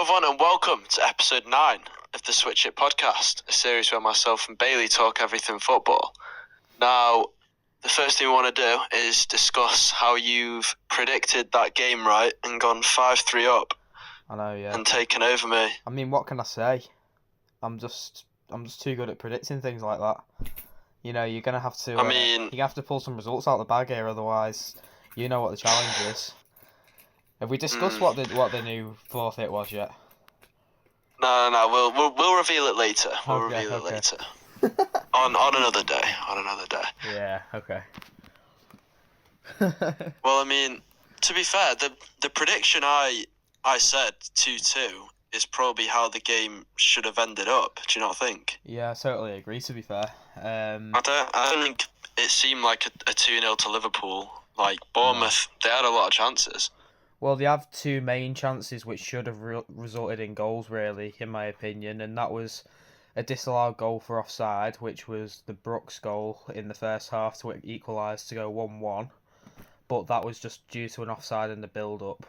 Hello everyone and welcome to episode 9 of the Switch It podcast, a series where myself and Bailey talk everything football. Now, the first thing we want to do is discuss how you've predicted that game right and gone 5-3 up. I know, yeah. And taken over me. I mean, what can I say? I'm just too good at predicting things like that. You know, you're gonna have to. You have to pull some results out of the bag here, otherwise, you know what the challenge is. Have we discussed what the new forfeit was yet? No. We'll reveal it later. We'll reveal it later. on another day. Yeah. Okay. Well, I mean, to be fair, the prediction I said 2-2 is probably how the game should have ended up. Do you not think? Yeah, I totally agree. To be fair, I don't think it seemed like a 2-0 to Liverpool. Like Bournemouth, They had a lot of chances. Well, they have two main chances which should have resulted in goals, really, in my opinion, and that was a disallowed goal for offside, which was the Brooks goal in the first half to equalise to go 1-1. But that was just due to an offside in the build-up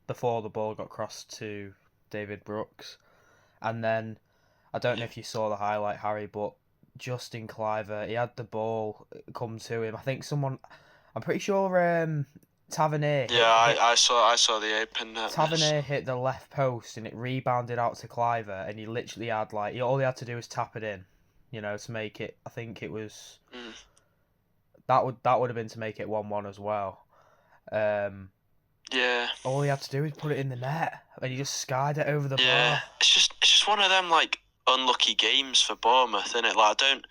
before the ball got crossed to David Brooks. And then, I don't know if you saw the highlight, Harry, but Justin Cliver, he had the ball come to him. I think I'm pretty sure Tavernier. Yeah, I saw the open. Tavernier hit the left post and it rebounded out to Cliver, and he literally had all he had to do was tap it in, to make it. I think it was that would have been to make it 1-1 as well. Yeah. All he had to do was put it in the net, and he just skied it over the bar. Yeah, it's just one of them unlucky games for Bournemouth, isn't it? I don't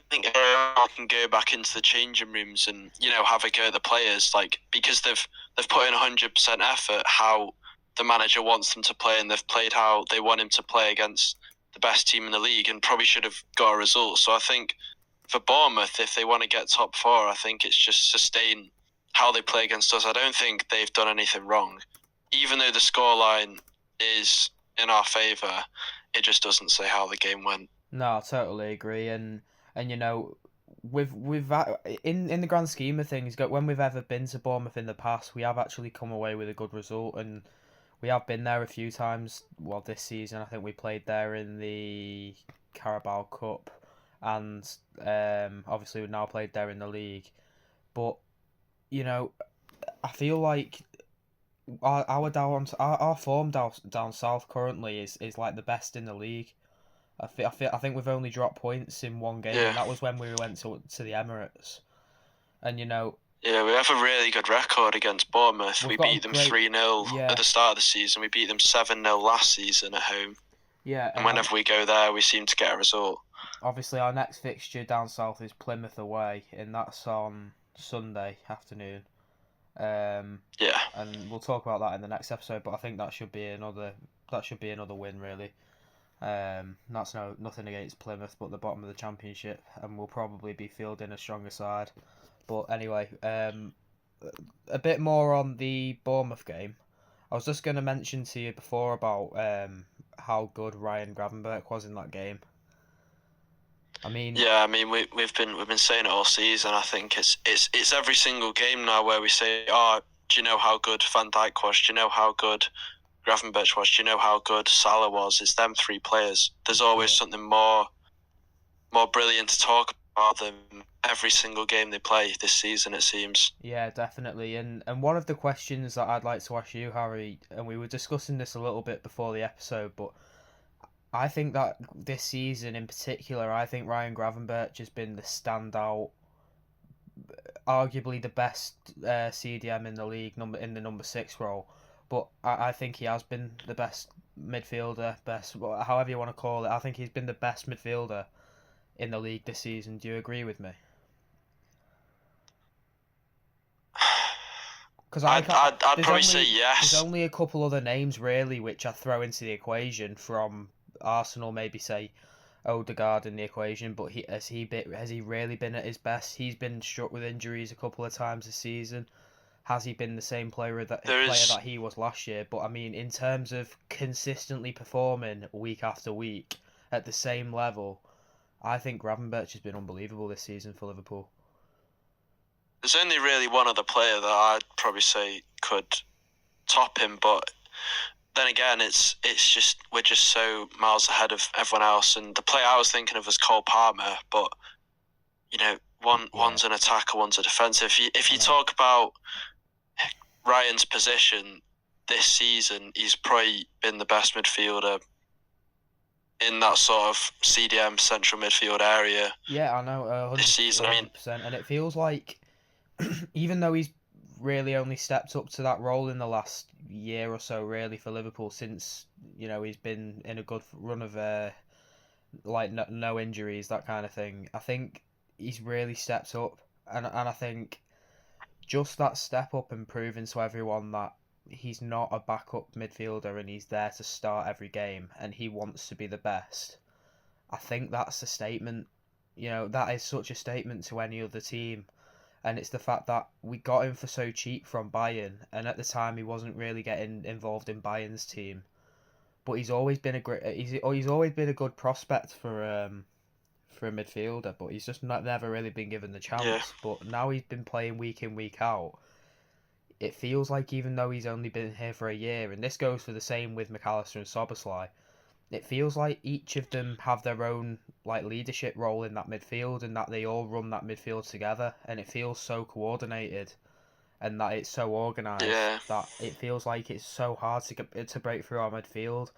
think I can go back into the changing rooms and have a go at the players, because they've put in 100% effort how the manager wants them to play, and they've played how they want him to play against the best team in the league, and probably should have got a result. So I think for Bournemouth, if they want to get top 4, I think it's just sustain how they play against us. I don't think they've done anything wrong, even though the scoreline is in our favour. It just doesn't say how the game went. No, I totally agree, and with in the grand scheme of things, when we've ever been to Bournemouth in the past, we have actually come away with a good result, and we have been there a few times. Well, this season I think we played there in the Carabao Cup, and obviously we've now played there in the league. But I feel like our form down south currently is like the best in the league. I think we've only dropped points in one game, and that was when we went to the Emirates. And yeah, we have a really good record against Bournemouth. We beat them 3-0 at the start of the season. We beat them 7-0 last season at home. Yeah, and whenever we go there, we seem to get a result. Obviously, our next fixture down south is Plymouth away, and that's on Sunday afternoon. And we'll talk about that in the next episode, but I think that should be another win, really. That's nothing against Plymouth, but the bottom of the Championship, and we'll probably be fielding a stronger side. But anyway, a bit more on the Bournemouth game. I was just going to mention to you before about how good Ryan Gravenberch was in that game. We've been saying it all season. I think it's every single game now where we say, "Oh, do you know how good Van Dijk was? Do you know how good Gravenberch was? Do you know how good Salah was?" It's them three players. There's always something more brilliant to talk about them every single game they play this season, it seems. Yeah, definitely. And one of the questions that I'd like to ask you, Harry, and we were discussing this a little bit before the episode, but I think that this season in particular, I think Ryan Gravenberch has been the standout, arguably the best CDM in the league, in the number 6 role. But I think he has been the best midfielder, however you want to call it. I think he's been the best midfielder in the league this season. Do you agree with me? Because I'd probably say yes. There's only a couple other names really which I throw into the equation from Arsenal, maybe say Odegaard in the equation, but has he really been at his best? He's been struck with injuries a couple of times this season. Has he been the same player that he was last year? But I mean, in terms of consistently performing week after week at the same level, I think Gravenberch has been unbelievable this season for Liverpool. There's only really one other player that I'd probably say could top him, but then again, it's just we're just so miles ahead of everyone else. And the player I was thinking of was Cole Palmer, but one's an attacker, one's a defensive. If you talk about Ryan's position this season, he's probably been the best midfielder in that sort of CDM central midfield area. Yeah, I know. This season, 100%, and it feels like even though he's really only stepped up to that role in the last year or so, really, for Liverpool, since he's been in a good run of no injuries, that kind of thing. I think he's really stepped up, and I think just that step up and proving to everyone that he's not a backup midfielder and he's there to start every game and he wants to be the best. I think that's a statement. That is such a statement to any other team. And it's the fact that we got him for so cheap from Bayern, and at the time he wasn't really getting involved in Bayern's team. But he's always been he's always been a good prospect for a midfielder, but he's just never really been given the chance. Yeah. But now he's been playing week in, week out. It feels like even though he's only been here for a year, and this goes for the same with McAllister and Szoboszlai, it feels like each of them have their own leadership role in that midfield, and that they all run that midfield together, and it feels so coordinated, and that it's so organised that it feels like it's so hard to break through our midfield.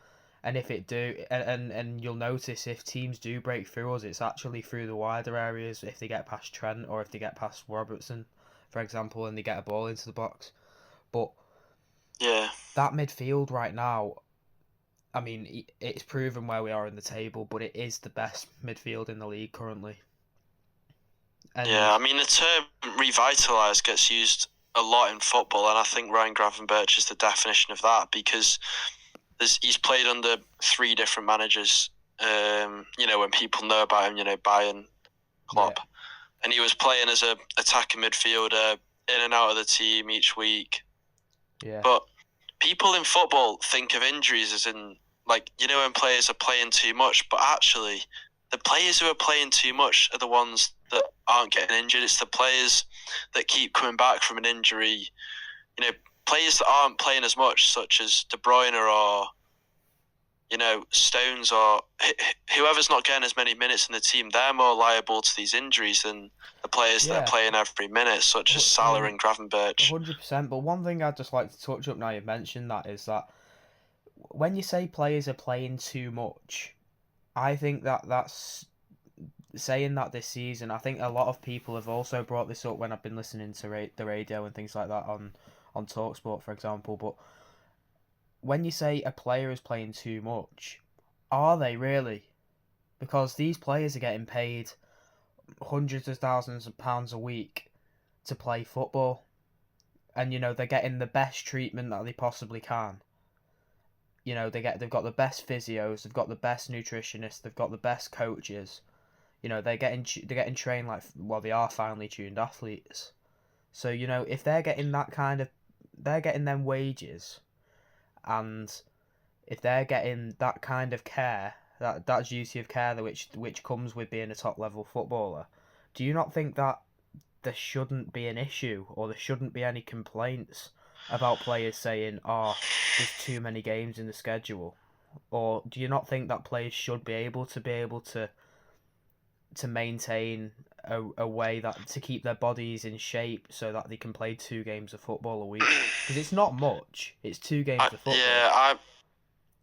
And if it do, and you'll notice if teams do break through us, it's actually through the wider areas. If they get past Trent or if they get past Robertson, for example, and they get a ball into the box. But that midfield right now, I mean, it's proven where we are in the table, but it is the best midfield in the league currently. And I mean, the term revitalise gets used a lot in football, and I think Ryan Gravenberch is the definition of that, because he's played under 3 different managers. When people know about him, Bayern, Klopp, and he was playing as a attacking midfielder, in and out of the team each week. Yeah. But people in football think of injuries as in, when players are playing too much, but actually, the players who are playing too much are the ones that aren't getting injured. It's the players that keep coming back from an injury. Players that aren't playing as much, such as De Bruyne or, Stones, or whoever's not getting as many minutes in the team, they're more liable to these injuries than the players that are playing every minute, such as Salah and Gravenberch. 100%. But one thing I'd just like to touch up now you've mentioned that is that when you say players are playing too much, I think that's saying that this season. I think a lot of people have also brought this up when I've been listening to the radio and things like that on TalkSport, for example. But when you say a player is playing too much, are they really? Because these players are getting paid hundreds of thousands of pounds a week to play football, and they're getting the best treatment that they possibly can. They've got the best physios, they've got the best nutritionists, they've got the best coaches. They're getting trained they are finely tuned athletes. So if they're getting they're getting them wages, and if they're getting that kind of care, that duty of care which comes with being a top level footballer, do you not think that there shouldn't be an issue, or there shouldn't be any complaints about players saying, there's too many games in the schedule? Or do you not think that players should be able to maintain a way that to keep their bodies in shape so that they can play 2 games of football a week? Because it's not much. It's 2 games of football. Yeah,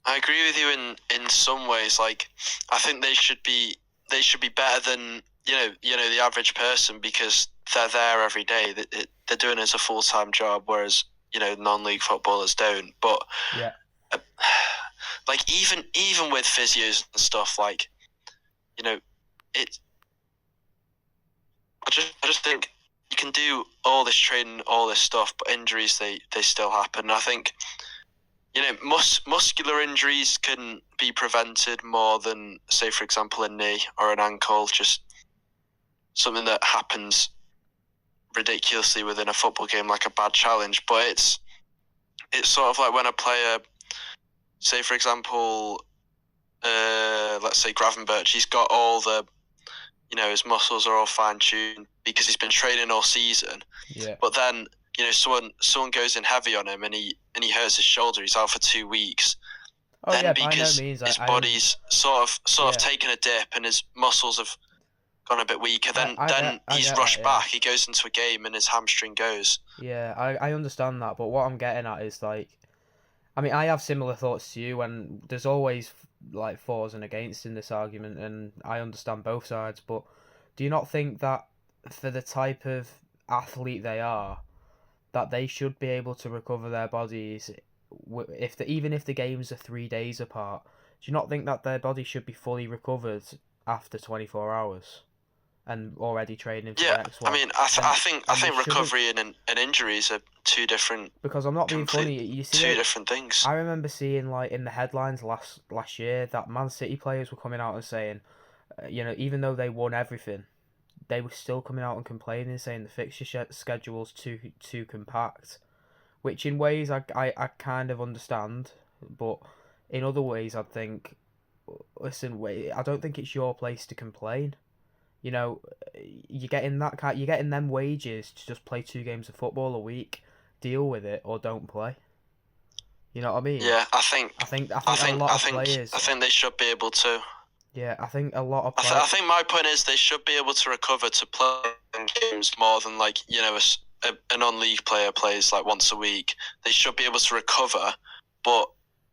I agree with you in some ways. I think they should be better than the average person, because they're there every day. They're doing it as a full-time job, whereas non-league footballers don't. But even with physios and stuff, it. I just think you can do all this training, all this stuff, but injuries they still happen. And I think muscular injuries can be prevented more than, say, for example, a knee or an ankle, just something that happens ridiculously within a football game, like a bad challenge. But it's sort of like when a player, say, for example, let's say Gravenberch, he's got all the, his muscles are all fine-tuned because he's been training all season. Yeah. But then someone goes in heavy on him and he hurts his shoulder, he's out for 2 weeks. Oh then yeah, because by no means. his body's sort of taken a dip and his muscles have gone a bit weaker, then he's rushed back. He goes into a game and his hamstring goes. Yeah, I understand that, but what I'm getting at is like, I mean, I have similar thoughts to you, and there's always like fors and against in this argument, and I understand both sides. But do you not think that for the type of athlete they are, that they should be able to recover their bodies even if the games are 3 days apart? Do you not think that their body should be fully recovered after 24 hours and already training for the next one? I mean, I think recovery and injuries are two different. Because I'm not being funny. You see, two different things. I remember seeing like in the headlines last year that Man City players were coming out and saying, even though they won everything, they were still coming out and complaining, saying the fixture schedule's too compact. Which in ways I kind of understand, but in other ways I think, listen, I don't think it's your place to complain. You're getting them wages to just play 2 games of football a week. Deal with it or don't play. You know what I mean? Yeah, I think a lot of players. I think they should be able to. Yeah, I think a lot of players. I think my point is they should be able to recover to play games more than a non-league player plays like once a week. They should be able to recover, but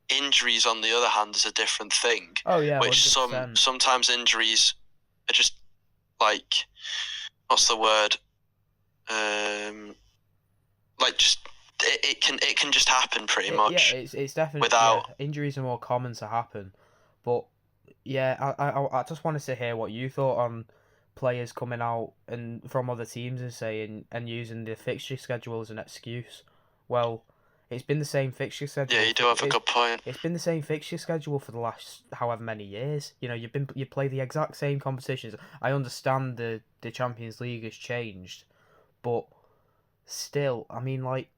injuries on the other hand is a different thing. Oh yeah, which 100%. sometimes injuries are just like, what's the word? It can just happen pretty much. Yeah, it's definitely without injuries are more common to happen, but yeah, I just wanted to hear what you thought on players coming out and from other teams and saying and using the fixture schedule as an excuse. Well, it's been the same fixture schedule. Yeah, you do have a good point. It's been the same fixture schedule for the last however many years. You play the exact same competitions. I understand the Champions League has changed, but still, I mean, like,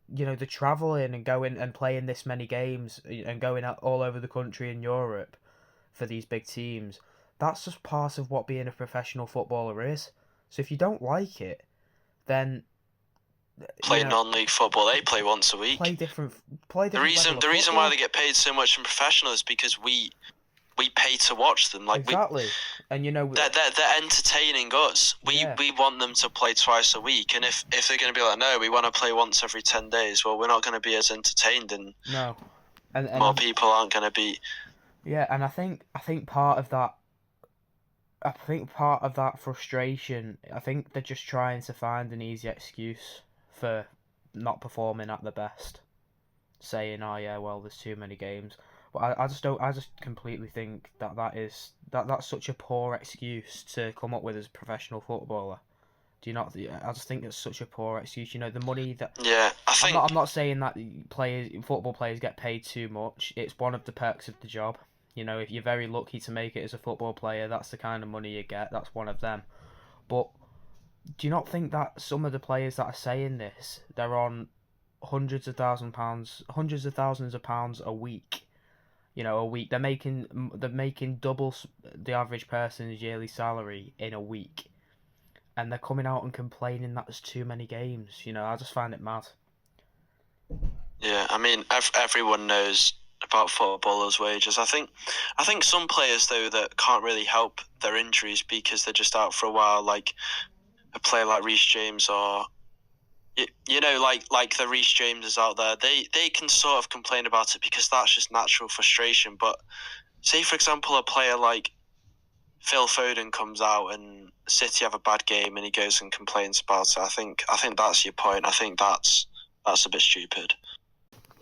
the travelling and going and playing this many games and going out all over the country in Europe for these big teams, that's just part of what being a professional footballer is. So if you don't like it, then play non-league football. They play once a week. Play different. The reason why they get paid so much in professional is because we pay to watch them. Like exactly, and they're entertaining us. We want them to play twice a week, and if they're going to be like, no, we want to play once every 10 days. Well, we're not going to be as entertained, and more people aren't going to be. Yeah, and I think part of that. I think part of that frustration. I think they're just trying to find an easy excuse for not performing at the best, saying, "Oh yeah, well, there's too many games." But I just completely think that's such a poor excuse to come up with as a professional footballer. Do you not? I just think it's such a poor excuse. The money that. Yeah, I think. I'm not saying that football players get paid too much. It's one of the perks of the job. If you're very lucky to make it as a football player, that's the kind of money you get. That's one of them. But do you not think that some of the players that are saying this, they're on hundreds of thousands of pounds a week? A week. They're making double the average person's yearly salary in a week, and they're coming out and complaining that there's too many games. I just find it mad. Yeah, I mean, everyone knows about footballers' wages. I think some players though that can't really help their injuries because they're just out for a while, like a player like Reece James or like the Reece Jameses out there, they can sort of complain about it because that's just natural frustration. But say for example a player like Phil Foden comes out and City have a bad game and he goes and complains about it. I think that's your point. I think that's a bit stupid.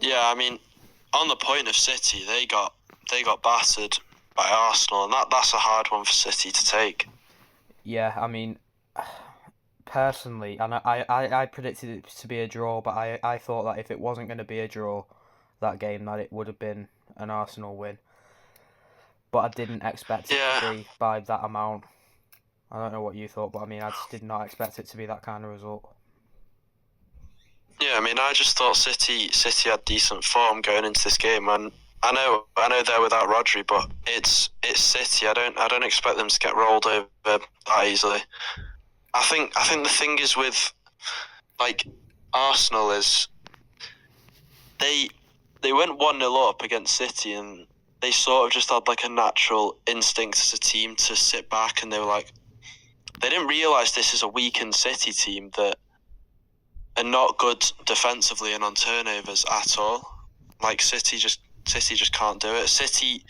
Yeah, I mean, on the point of City, they got battered by Arsenal, and that's a hard one for City to take. Yeah, I mean, personally, and I predicted it to be a draw, but I thought that if it wasn't going to be a draw, that game, that it would have been an Arsenal win. But I didn't expect it to be by that amount. I don't know what you thought, but I mean, I just did not expect it to be that kind of result. Yeah, I mean, I just thought City had decent form going into this game, and I know they're without Rodri, but it's City. I don't expect them to get rolled over that easily. I think the thing is with like Arsenal is they went 1-0 up against City, and they sort of just had like a natural instinct as a team to sit back, and they were like, they didn't realise this is a weakened City team that are not good defensively and on turnovers at all. Like City just can't do it. City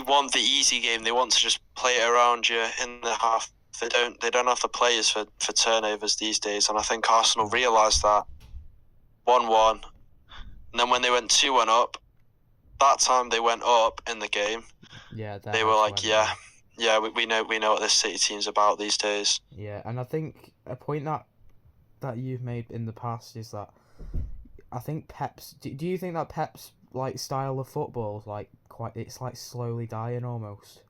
want the easy game. They want to just play it around you in the half. They don't have the players for turnovers these days, and I think Arsenal realised that. 1-1, and then when they went 2-1 up, that time they went up in the game. Yeah, they were like, we know what this City team's about these days. Yeah, and I think a point that you've made in the past is that I think Pep's. Do you think that Pep's like style of football is like it's like slowly dying almost?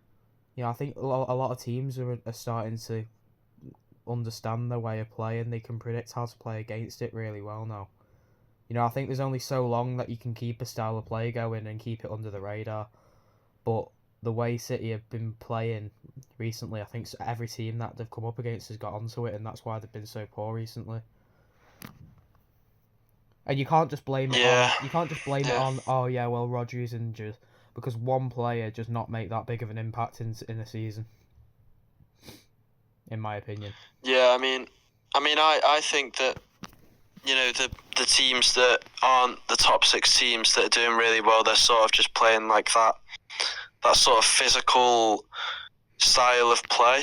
You know, I think a lot of teams are starting to understand their way of play, and they can predict how to play against it really well now. You know, I think there's only so long that you can keep a style of play going and keep it under the radar. But the way City have been playing recently, I think every team that they've come up against has got onto it, and that's why they've been so poor recently. And you can't just blame it on Rodri's injured, because one player does not make that big of an impact in a season, in my opinion. Yeah, I think that, you know, the teams that aren't the top 6 teams that are doing really well, they're sort of just playing like that sort of physical style of play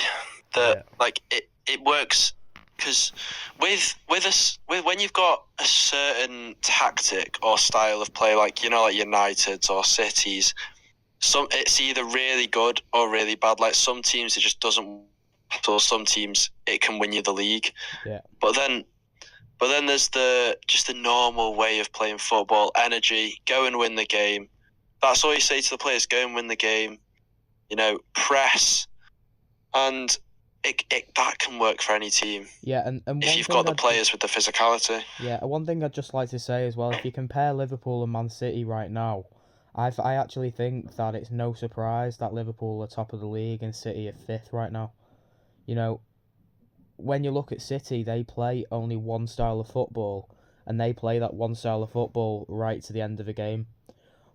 that like it works, because with when you've got a certain tactic or style of play, like, you know, like United's or City's, it's either really good or really bad. Like some teams it just doesn't, or some teams it can win you the league. Yeah. But then there's the normal way of playing football, energy, go and win the game. That's all you say to the players, go and win the game. You know, press, and that can work for any team. Yeah, and if you've got the players with the physicality. Yeah, one thing I'd just like to say as well, if you compare Liverpool and Man City right now, I actually think that it's no surprise that Liverpool are top of the league and City are 5th right now. You know, when you look at City, they play only one style of football, and they play that one style of football right to the end of the game.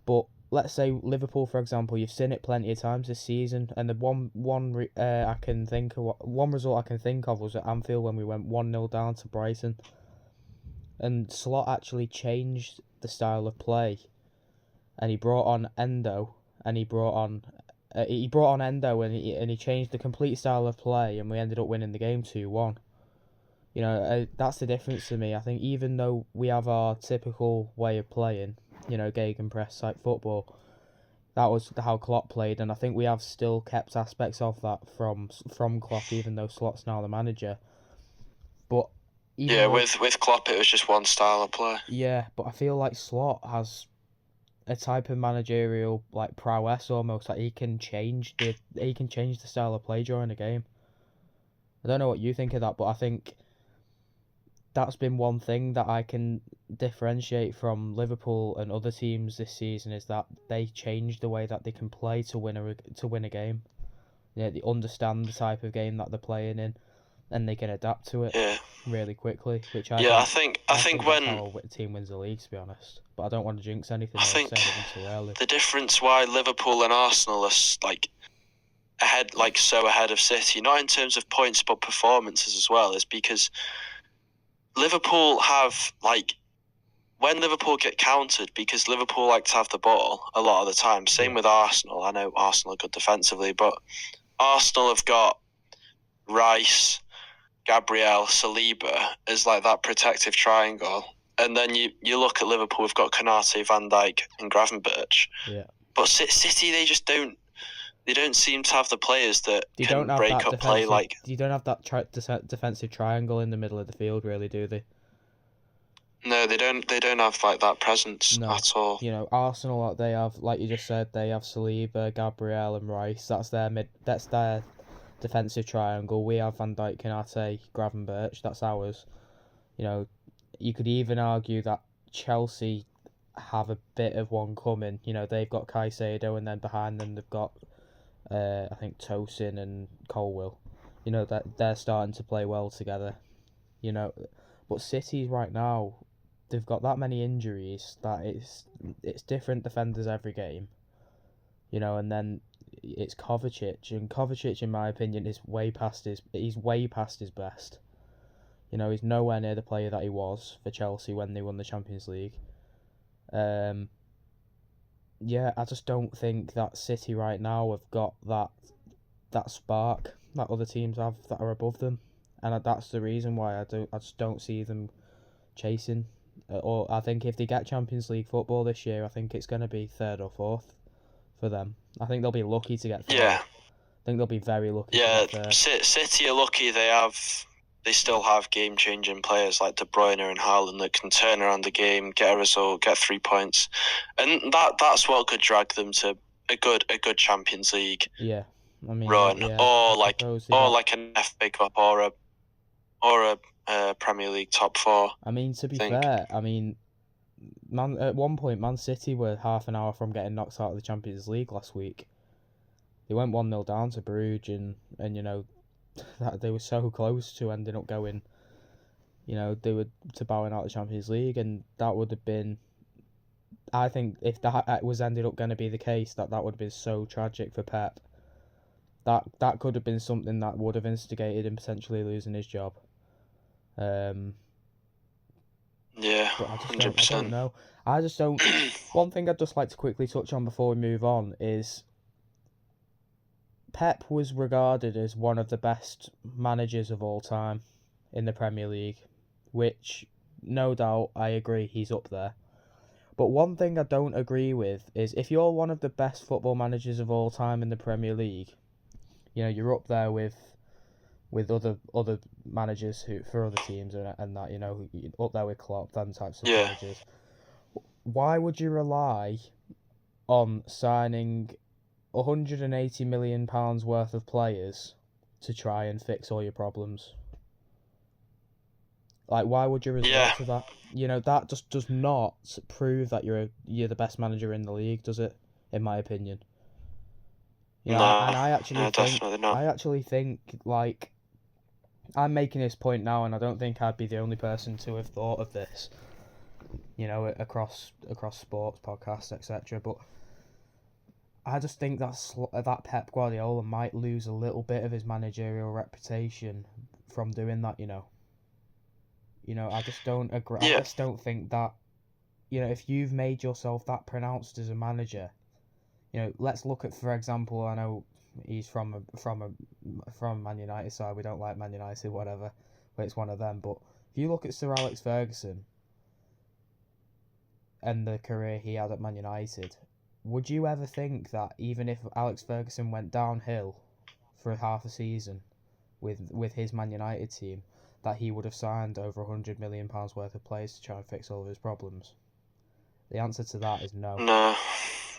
But let's say Liverpool, for example, you've seen it plenty of times this season, and the one result I can think of was at Anfield when we went 1-0 down to Brighton, and Slot actually changed the style of play, and he brought on Endo, and he changed the complete style of play, and we ended up winning the game 2-1. You know, that's the difference to me. I think even though we have our typical way of playing, you know, gegenpress type football, that was how Klopp played, and I think we have still kept aspects of that from Klopp, even though Slot's now the manager. But with Klopp it was just one style of play. Yeah, but I feel like Slot has a type of managerial like prowess almost, that he can change the style of play during a game. I don't know what you think of that, but I think that's been one thing that I can differentiate from Liverpool and other teams this season, is that they change the way that they can play to win a game. Yeah, they understand the type of game that they're playing in, and they can adapt to it really quickly. Which I think when how a team wins the league, to be honest. But I don't want to jinx anything. I think too early. The difference why Liverpool and Arsenal are like so ahead of City, not in terms of points but performances as well, is because Liverpool have, like, when Liverpool get countered, because Liverpool like to have the ball a lot of the time. Same with Arsenal. I know Arsenal are good defensively, but Arsenal have got Rice, Gabriel, Saliba as like that protective triangle. And then you look at Liverpool, we've got Konate, Van Dijk and Gravenberch. Yeah. But City, they just don't. They don't seem to have the players that can break up play. Like, you don't have that defensive triangle in the middle of the field, really, do they? No, they don't. They don't have like that presence at all. You know, Arsenal, they have, like you just said, they have Saliba, Gabriel, and Rice. That's their defensive triangle. We have Van Dijk, Konate, Gravenberch. That's ours. You know, you could even argue that Chelsea have a bit of one coming. You know, they've got Caicedo, and then behind them they've got I think Tosin and Colwill. You know, that they're starting to play well together. You know, But City right now, they've got that many injuries that it's different defenders every game, and then it's Kovacic, and Kovacic, in my opinion, is he's way past his best. He's nowhere near the player that he was for Chelsea when they won the Champions League. Yeah, I just don't think that City right now have got that spark that other teams have that are above them, and that's the reason why I just don't see them chasing. Or I think if they get Champions League football this year, I think it's going to be third or fourth for them. I think they'll be lucky to get third. Yeah. I think they'll be very lucky. Yeah, to get third. City are lucky. They still have game-changing players like De Bruyne and Haaland that can turn around the game, get a result, get 3 points, and that's what could drag them to a good Champions League. Yeah, I mean, run, yeah, or like an FA Cup or a Premier League top 4. I mean, to be fair, at one point, Man City were half an hour from getting knocked out of the Champions League last week. They went 1-0 down to Bruges, and that they were so close to ending up going. They were to bowing out the Champions League, and that would have been. I think if that was ended up going to be the case, that would have been so tragic for Pep. That could have been something that would have instigated him potentially losing his job. Yeah, but I 100%. don't know. I just don't. One thing I'd just like to quickly touch on before we move on is Pep was regarded as one of the best managers of all time in the Premier League, which, no doubt, I agree he's up there. But one thing I don't agree with is if you're one of the best football managers of all time in the Premier League, you're up there with other managers who for other teams and that, up there with Klopp, them types of managers. Why would you rely on signing £180 million worth of players to try and fix all your problems? Like, why would you resort to that? That just does not prove that you're the best manager in the league, does it? In my opinion. No, and I actually think, definitely not. I actually think, like, I'm making this point now, and I don't think I'd be the only person to have thought of this. Across sports podcasts, etc. But I just think that Pep Guardiola might lose a little bit of his managerial reputation from doing that. I just don't agree. Yeah. I just don't think that. If you've made yourself that pronounced as a manager, let's look at, for example, I know he's from Man United side. We don't like Man United, whatever, but it's one of them. But if you look at Sir Alex Ferguson and the career he had at Man United, would you ever think that even if Alex Ferguson went downhill for half a season with his Man United team, that he would have signed over £100 million worth of players to try and fix all of his problems? The answer to that is no. No.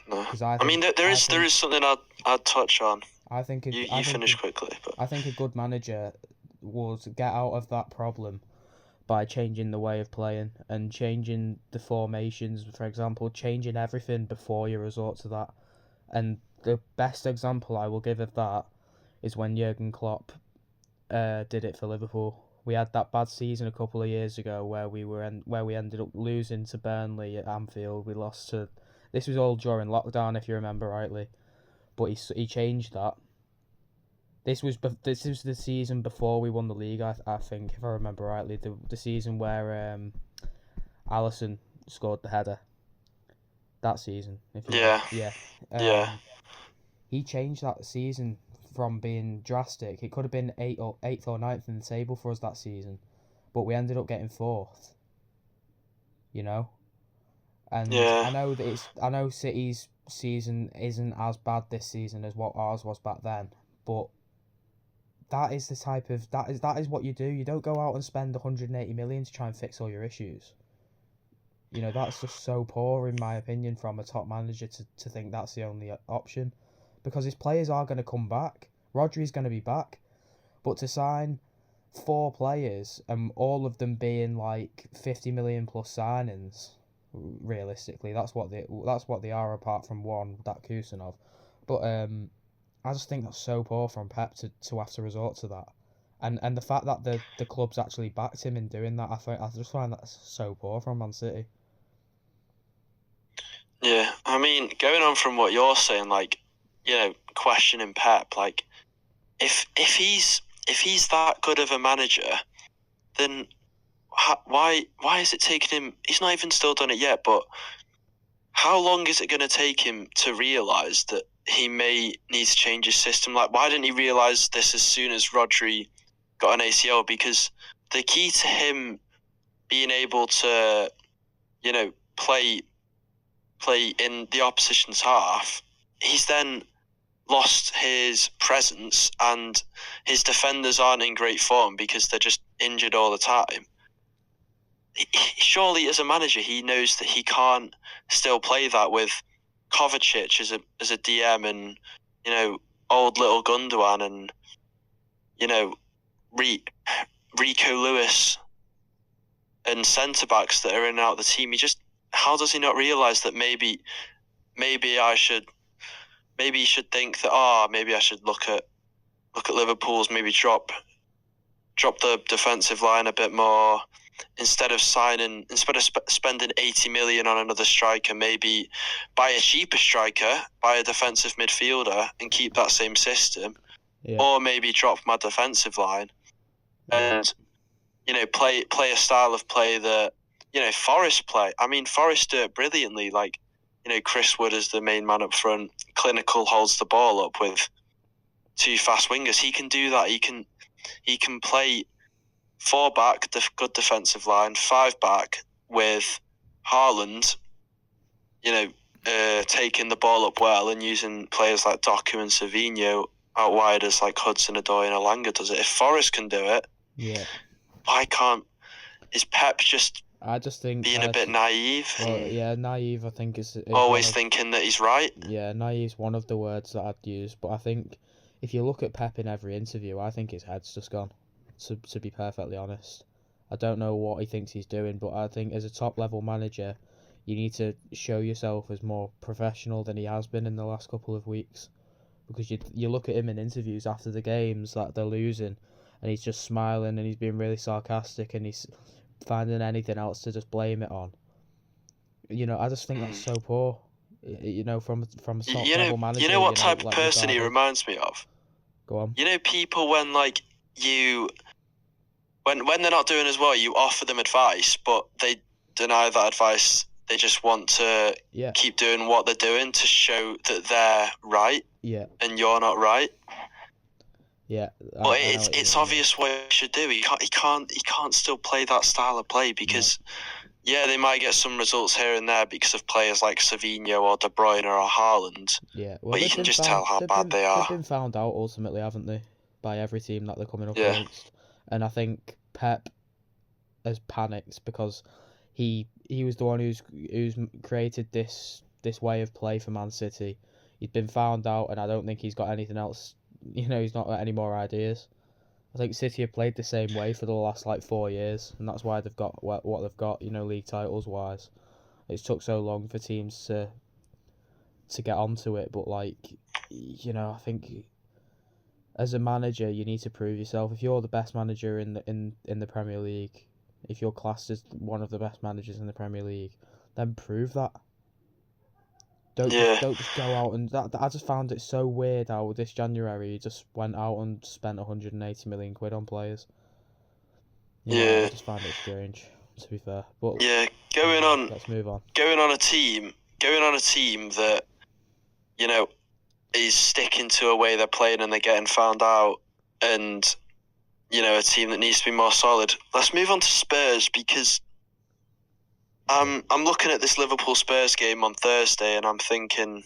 There is something I'd touch on. I think you finish quickly. But I think a good manager would get out of that problem by changing the way of playing and changing the formations. For example, changing everything before you resort to that. And the best example I will give of that is when Jurgen Klopp did it for Liverpool. We had that bad season a couple of years ago where we ended up losing to Burnley at Anfield. We lost to. This was all during lockdown, if you remember rightly, but he changed that. This was the season before we won the league, I think, if I remember rightly. The season where Alisson scored the header. That season. He changed that season from being drastic. It could have been 8th or 9th in the table for us that season, but we ended up getting 4th. And I know City's season isn't as bad this season as what ours was back then, but that is what you do. You don't go out and spend 180 million to try and fix all your issues. That's just so poor, in my opinion, from a top manager to think that's the only option. Because his players are going to come back. Rodri's going to be back. But to sign 4 players and all of them being like 50 million plus signings, realistically, that's what they are, apart from one, that Kusanov. But I just think that's so poor from Pep to have to resort to that. And the fact that the club's actually backed him in doing that, I just find that so poor from Man City. Yeah, I mean, going on from what you're saying, like, questioning Pep, like, if he's that good of a manager, then why is it taking him? He's not even still done it yet, but how long is it going to take him to realise that he may need to change his system? Like, why didn't he realise this as soon as Rodri got an ACL? Because the key to him being able to, play in the opposition's half, he's then lost his presence and his defenders aren't in great form because they're just injured all the time. Surely, as a manager, he knows that he can't still play that with Kovacic as a DM and, old little Gundogan and, Rico Lewis and centre-backs that are in and out of the team. How does he not realise that maybe he should think that, maybe I should look at Liverpool's, maybe drop the defensive line a bit more instead of spending 80 million on another striker, maybe buy a cheaper striker, buy a defensive midfielder and keep that same system, or maybe drop my defensive line and play a style of play that Forest play. I mean, Forest do it brilliantly. Like, Chris Wood is the main man up front. Clinical holds the ball up with two fast wingers. He can do that. He can play 4 back, good defensive line, 5 back with Haaland, taking the ball up well and using players like Doku and Savinho out wide as like Hudson-Odoi and Elanga does it. If Forest can do it, why can't? Is Pep I just think being a bit naive? Well, yeah, naive. I think is always thinking that he's right. Yeah, naive's one of the words that I'd use. But I think if you look at Pep in every interview, I think his head's just gone. To be perfectly honest, I don't know what he thinks he's doing, but I think as a top level manager, you need to show yourself as more professional than he has been in the last couple of weeks. Because you look at him in interviews after the games that they're losing, and he's just smiling and he's being really sarcastic and he's finding anything else to just blame it on. I just think that's so poor. From a top level manager. You know what type of person he reminds me of? Go on. People when like when they're not doing as well, you offer them advice, but they deny that advice. They just want to keep doing what they're doing to show that they're right. Yeah. And you're not right. Yeah. But it's obvious what he should do. He can't still play that style of play because they might get some results here and there because of players like Savinho or De Bruyne or Haaland. Yeah. Well, but you can just tell how bad they are. They've been found out ultimately, haven't they, by every team that they're coming up against. And I think Pep has panicked because he was the one who's created this way of play for Man City. He'd been found out, and I don't think he's got anything else. He's not got any more ideas. I think City have played the same way for the last 4 years, and that's why they've got what they've got. League titles wise, it's took so long for teams to get onto it. But I think as a manager, you need to prove yourself. If you're the best manager in the Premier League, if you're classed as one of the best managers in the Premier League, then prove that. Don't just go out and that. I just found it so weird how this January he just went out and spent 180 million quid on players. I just found it strange, to be fair. But let's move on. Going on a team that is sticking to a way they're playing and they're getting found out, and a team that needs to be more solid. Let's move on to Spurs because I'm looking at this Liverpool Spurs game on Thursday and I'm thinking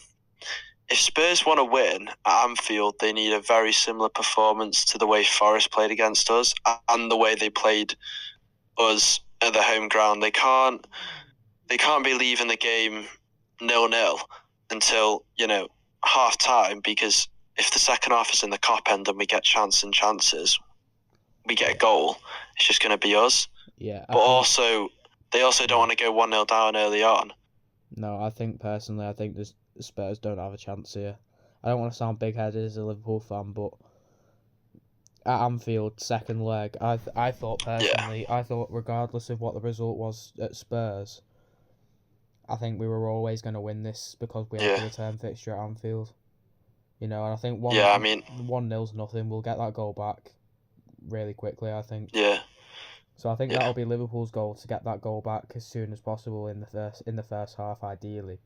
if Spurs want to win at Anfield, they need a very similar performance to the way Forest played against us and the way they played us at the home ground. They can't be leaving the game 0-0 until half time, because if the second half is in the cop end and we get chances, we get a goal, it's just going to be us. Yeah. They also don't want to go 1-0 down early on. No, I think personally, the Spurs don't have a chance here. I don't want to sound big-headed as a Liverpool fan, but at Anfield, second leg, I thought personally, I thought regardless of what the result was at Spurs, I think we were always going to win this because we had the return fixture at Anfield. And I think 1-0's nothing. We'll get that goal back really quickly, I think. Yeah. So I think that'll be Liverpool's goal, to get that goal back as soon as possible in the first half, ideally.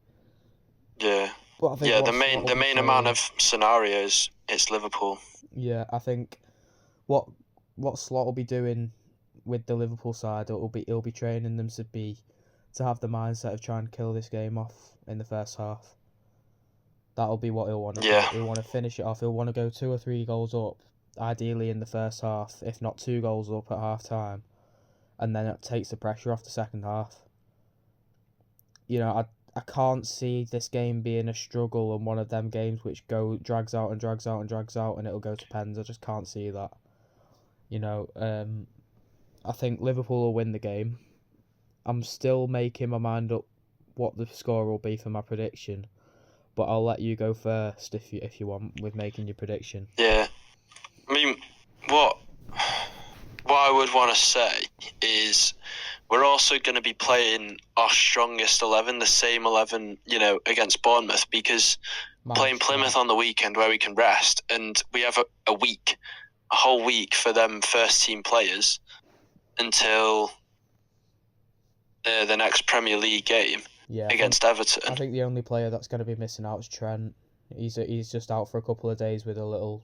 Yeah. But I think the main amount of scenarios, it's Liverpool. Yeah, I think what Slot will be doing with the Liverpool side, he'll be training them to have the mindset of trying to kill this game off in the first half. That'll be what he'll want to do. He'll want to finish it off. He'll want to go 2 or 3 goals up, ideally in the first half, if not 2 goals up at half time, and then it takes the pressure off the second half. I can't see this game being a struggle and one of them games which drags out and it'll go to pens. I just can't see that. I think Liverpool will win the game. I'm still making my mind up what the score will be for my prediction, but I'll let you go first if you want with making your prediction. Yeah, I mean, what I would want to say is we're also going to be playing our strongest 11, the same 11, against Bournemouth, because playing Plymouth on the weekend where we can rest, and we have a whole week for them first team players until the next Premier League game against Everton. I think the only player that's going to be missing out is Trent. He's just out for a couple of days with a little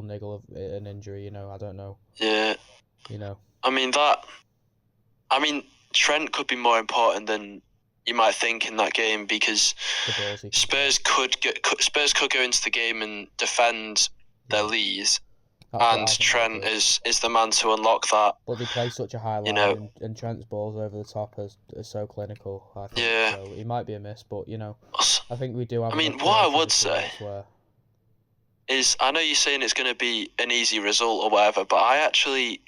niggle of an injury. I don't know. Yeah. I mean, Trent could be more important than you might think in that game, because Spurs could go into the game and defend their lead, and Trent is the man to unlock that. But they play such a high line, and Trent's balls over the top are so clinical, I think. Yeah. So he might be a miss, but I think we do have. What I would say is, I know you're saying it's going to be an easy result or whatever, but I actually.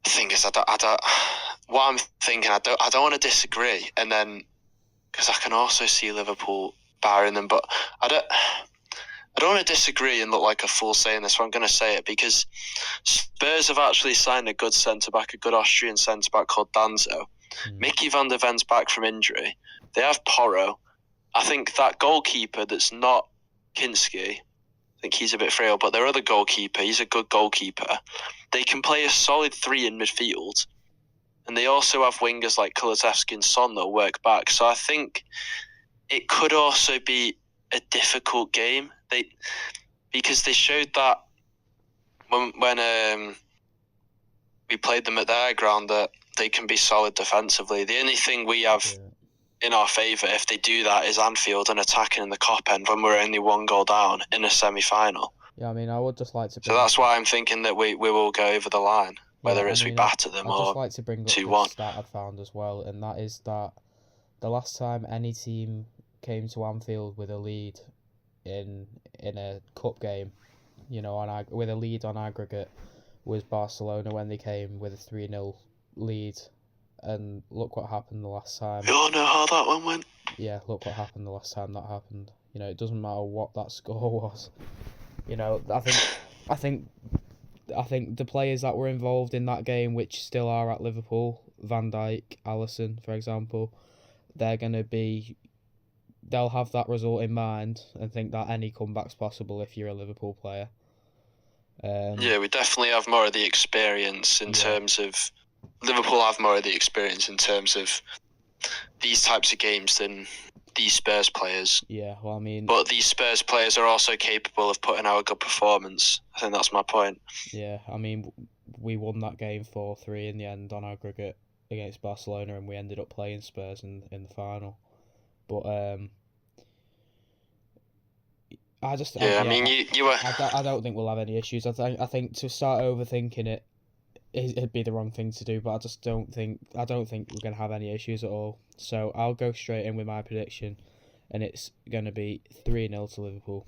The thing is, I don't want to disagree, and then because I can also see Liverpool barring them, but I don't want to disagree and look like a fool saying this, but I'm going to say it because Spurs have actually signed a good centre-back, a good Austrian centre-back called Danzo. Mickey van der Ven's back from injury. They have Porro. I think that goalkeeper that's not Kinski, I think he's a bit frail, but their other goalkeeper, he's a good goalkeeper. They can play a solid 3 in midfield, and they also have wingers like Kulusevski and Son that'll work back. So I think it could also be a difficult game. Because they showed that when we played them at their ground, that they can be solid defensively. The only thing we have in our favour if they do that is Anfield and attacking in the Kop end when we're only 1 goal down in a semi-final. Yeah, I mean, I would just like to. So that's why I'm thinking that we will go over the line, whether we batter them or 2-1. I'd just like to bring up the stat I've found as well, and that is that the last time any team came to Anfield with a lead in a cup game, with a lead on aggregate, was Barcelona when they came with a 3-0 lead, and look what happened the last time. You all know how that one went. Yeah, look what happened the last time that happened. It doesn't matter what that score was. I think the players that were involved in that game, which still are at Liverpool, Van Dijk, Alisson, for example, they'll have that result in mind and think that any comeback's possible if you're a Liverpool player. We definitely have more of the experience in terms of Liverpool have more of the experience in terms of these types of games than these Spurs players. Yeah, well, I mean... But these Spurs players are also capable of putting out a good performance. I think that's my point. Yeah, I mean, we won that game 4-3 in the end on aggregate against Barcelona, and we ended up playing Spurs in the final. But I don't think we'll have any issues. I think to start overthinking it, it'd be the wrong thing to do. But I don't think we're gonna have any issues at all. So I'll go straight in with my prediction, and it's gonna be 3-0 to Liverpool.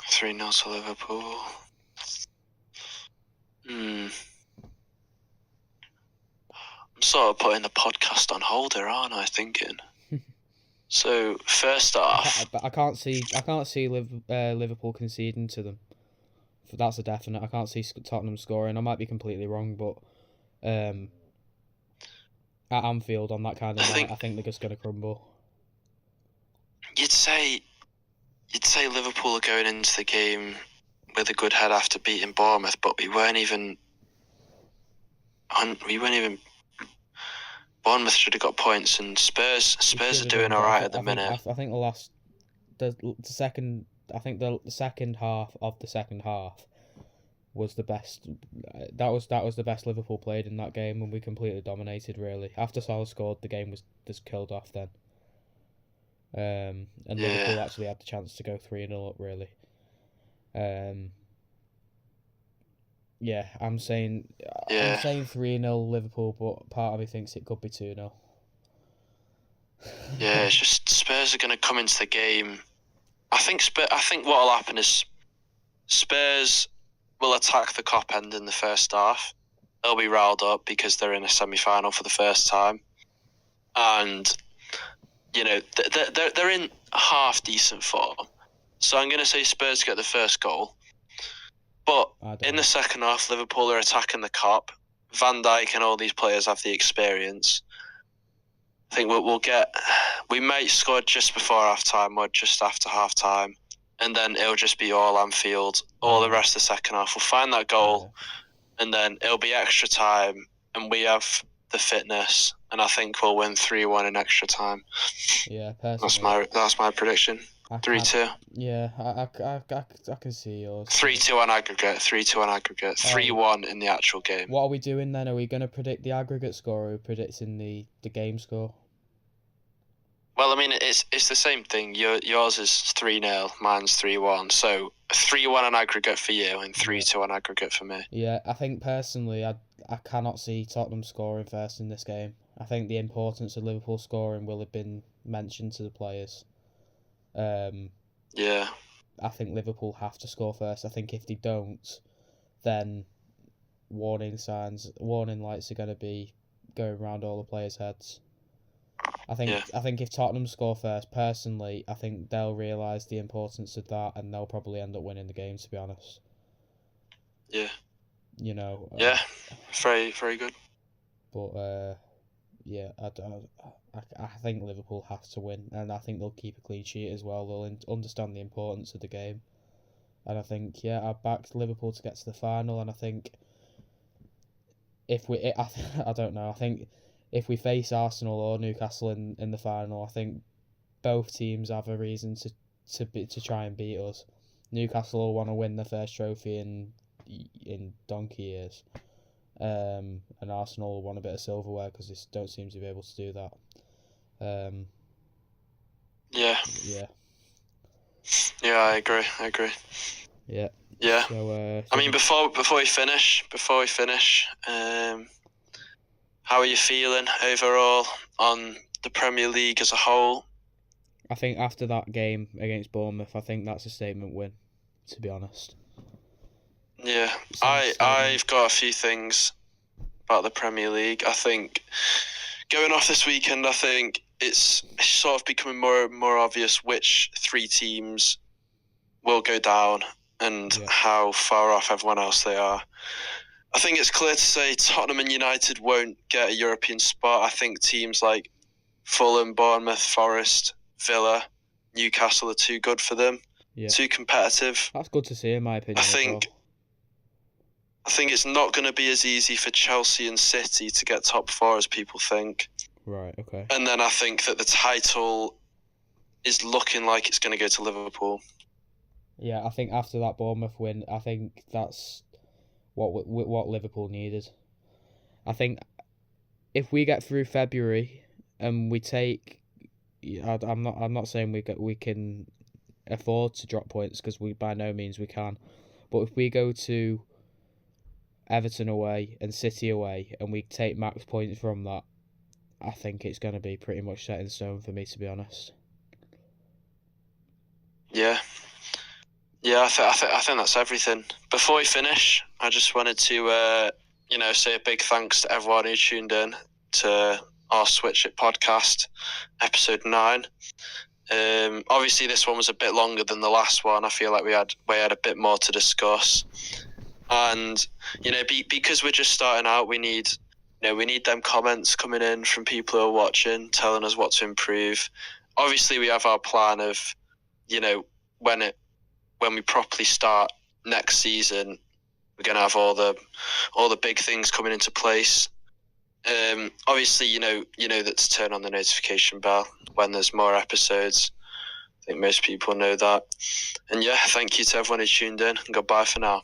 3-0 to Liverpool. I'm sort of putting the podcast on hold here, aren't I? Thinking. So first off, I can't see Liverpool conceding to them. That's a definite. I can't see Tottenham scoring. I might be completely wrong, but at Anfield on that kind of night, I think they're just going to crumble. You'd say Liverpool are going into the game with a good head after beating Bournemouth, but we weren't even. Bournemouth should have got points, and Spurs are doing all right at the minute. I think the second half of the second half was the best. That was the best Liverpool played in that game, and we completely dominated. Really, after Salah scored, the game was just killed off then. And Liverpool actually had the chance to go 3-0 up. Really. Yeah, I'm saying 3-0 Liverpool, but part of me thinks it could be 2-0. Yeah, it's just Spurs are going to come into the game. I think what will happen is Spurs will attack the Kop end in the first half. They'll be riled up because they're in a semi-final for the first time, and they're in half decent form. So I'm going to say Spurs get the first goal. But in the second half, Liverpool are attacking the Kop. Van Dijk and all these players have the experience. I think we might score just before half time or just after half time, and then it'll just be all Anfield. All the rest of the second half, we'll find that goal, and then it'll be extra time, and we have the fitness, and I think we'll win 3-1 in extra time. Yeah, personally, that's my prediction. 3-2. Yeah, I can see yours. 3-2 on aggregate. 3-1 in the actual game. What are we doing then? Are we going to predict the aggregate score, or are we predicting the game score? Well, I mean, it's the same thing. Yours is 3-0, mine's 3-1. So 3-1 on aggregate for you and 3-2 on aggregate for me. Yeah, I think personally, I cannot see Tottenham scoring first in this game. I think the importance of Liverpool scoring will have been mentioned to the players. Yeah. I think Liverpool have to score first. I think if they don't, then warning lights are going to be going around all the players' heads. I think if Tottenham score first, personally, I think they'll realise the importance of that, and they'll probably end up winning the game, to be honest. Yeah. Yeah, very, very good. But yeah, I think Liverpool have to win, and I think they'll keep a clean sheet as well. They'll understand the importance of the game, and I think I backed Liverpool to get to the final, and I think I don't know. I think if we face Arsenal or Newcastle in the final, I think both teams have a reason to try and beat us. Newcastle will want to win their first trophy in donkey years. And Arsenal will want a bit of silverware because they don't seem to be able to do that. Yeah. Yeah, I agree. Yeah. Yeah. So, I mean, before we finish, how are you feeling overall on the Premier League as a whole? I think after that game against Bournemouth, I think that's a statement win, to be honest. Yeah, I've got a few things about the Premier League. I think going off this weekend, I think it's sort of becoming more obvious which three teams will go down and how far off everyone else they are. I think it's clear to say Tottenham and United won't get a European spot. I think teams like Fulham, Bournemouth, Forest, Villa, Newcastle are too good for them. Yeah. Too competitive. That's good to see, in my opinion. I think it's not going to be as easy for Chelsea and City to get top four as people think. Right, okay. And then I think that the title is looking like it's going to go to Liverpool. Yeah, I think after that Bournemouth win, I think that's what Liverpool needed. I think if we get through February and we take, I'm not saying we can afford to drop points, because we by no means we can, but if we go to Everton away and City away and we take max points from that, I think it's going to be pretty much set in stone for me, to be honest. Yeah, I think that's everything. Before we finish, I just wanted to say a big thanks to everyone who tuned in to our Switch It podcast, episode 9. Obviously, this one was a bit longer than the last one. I feel like we had a bit more to discuss, and because we're just starting out, we need them comments coming in from people who are watching, telling us what to improve. Obviously, we have our plan of when we properly start next season, we're gonna have all the big things coming into place. Obviously, you know that to turn on the notification bell when there's more episodes. I think most people know that. And yeah, thank you to everyone who tuned in, and goodbye for now.